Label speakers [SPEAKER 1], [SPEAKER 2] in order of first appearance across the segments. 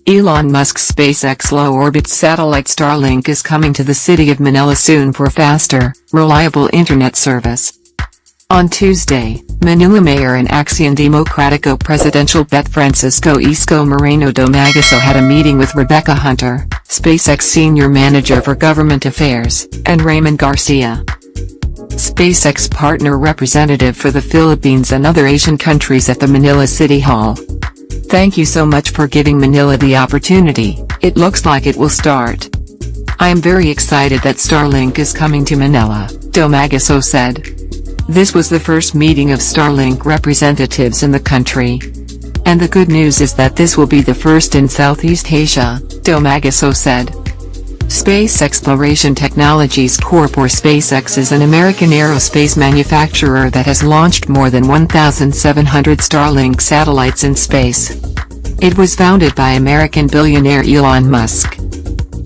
[SPEAKER 1] Elon Musk's SpaceX low-orbit satellite Starlink is coming to the city of Manila soon for faster, reliable internet service. On Tuesday, Manila Mayor and Acción Democrático Presidential Bet Francisco Isko Moreno Domagaso had a meeting with Rebecca Hunter, SpaceX Senior Manager for Government Affairs, and Raymond Garcia, SpaceX partner representative for the Philippines and other Asian countries at the Manila City Hall. "Thank you so much for giving Manila the opportunity. It looks like it will start. I am very excited that Starlink is coming to Manila," Domagaso said. This was the first meeting of Starlink representatives in the country. "And the good news is that this will be the first in Southeast Asia," Domagaso said. Space Exploration Technologies Corp. or SpaceX is an American aerospace manufacturer that has launched more than 1,700 Starlink satellites in space. It was founded by American billionaire Elon Musk.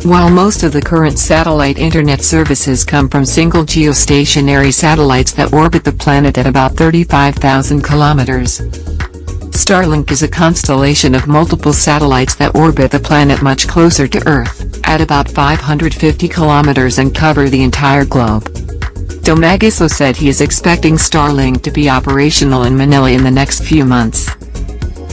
[SPEAKER 1] While most of the current satellite internet services come from single geostationary satellites that orbit the planet at about 35,000 kilometers, Starlink is a constellation of multiple satellites that orbit the planet much closer to Earth, at about 550 kilometers and cover the entire globe. Domagaso said he is expecting Starlink to be operational in Manila in the next few months.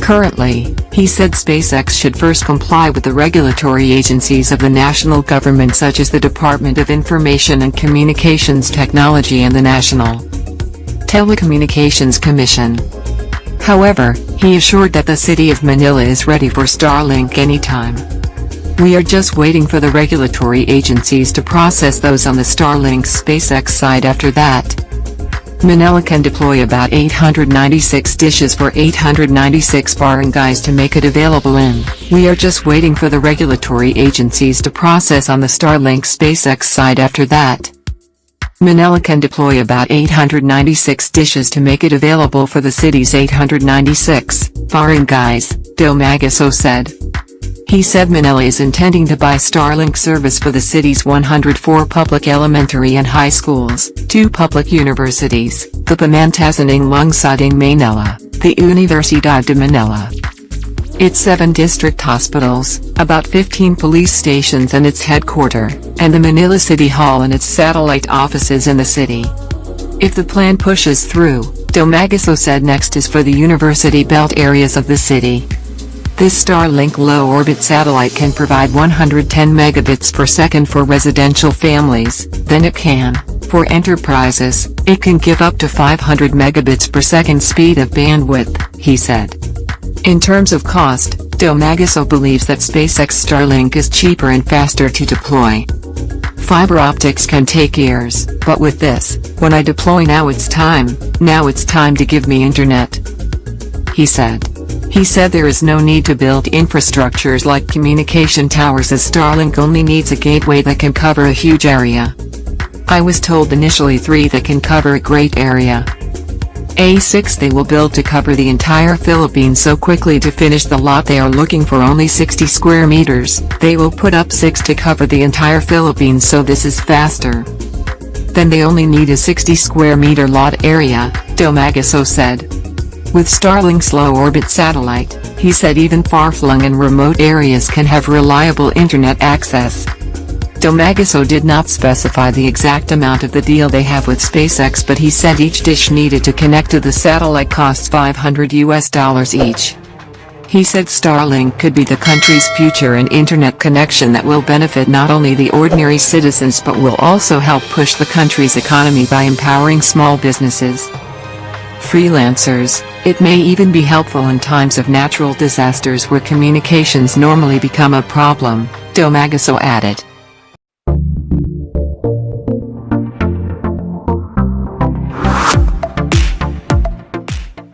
[SPEAKER 1] Currently, he said SpaceX should first comply with the regulatory agencies of the national government such as the Department of Information and Communications Technology and the National Telecommunications Commission. However, he assured that the city of Manila is ready for Starlink anytime. "We are just waiting for the regulatory agencies to process those on the Starlink SpaceX side. After that, Manila can deploy about 896 dishes for 896 barangays to make it available in. We are just waiting for the regulatory agencies to process on the Starlink SpaceX side. After that, Manila can deploy about 896 dishes to make it available for the city's 896 barangays," Domagaso said. He said Manila is intending to buy Starlink service for the city's 104 public elementary and high schools, 2 public universities, the Pamantasanang Lungsoding Manila, the Universidad de Manila, its 7 district hospitals, about 15 police stations and its headquarters, and the Manila City Hall and its satellite offices in the city. If the plan pushes through, Domagaso said next is for the university belt areas of the city. This Starlink low-orbit satellite can provide 110 megabits per second for residential families, then it can, for enterprises, it can give up to 500 megabits per second speed of bandwidth, he said. In terms of cost, Domagaso believes that SpaceX Starlink is cheaper and faster to deploy. "Fiber optics can take years, but with this, when I deploy now it's time to give me internet," he said. He said there is no need to build infrastructures like communication towers as Starlink only needs a gateway that can cover a huge area. "I was told initially 3 that can cover a great area. A6 they will build to cover the entire Philippines so quickly to finish the lot they are looking for only 60 square meters, they will put up 6 to cover the entire Philippines so this is faster. Then they only need a 60 square meter lot area," Domagaso said. With Starlink's low-orbit satellite, he said even far-flung and remote areas can have reliable internet access. Domagaso did not specify the exact amount of the deal they have with SpaceX, but he said each dish needed to connect to the satellite costs $500 each. He said Starlink could be the country's future and internet connection that will benefit not only the ordinary citizens but will also help push the country's economy by empowering small businesses, freelancers. It may even be helpful in times of natural disasters where communications normally become a problem, Domagaso added.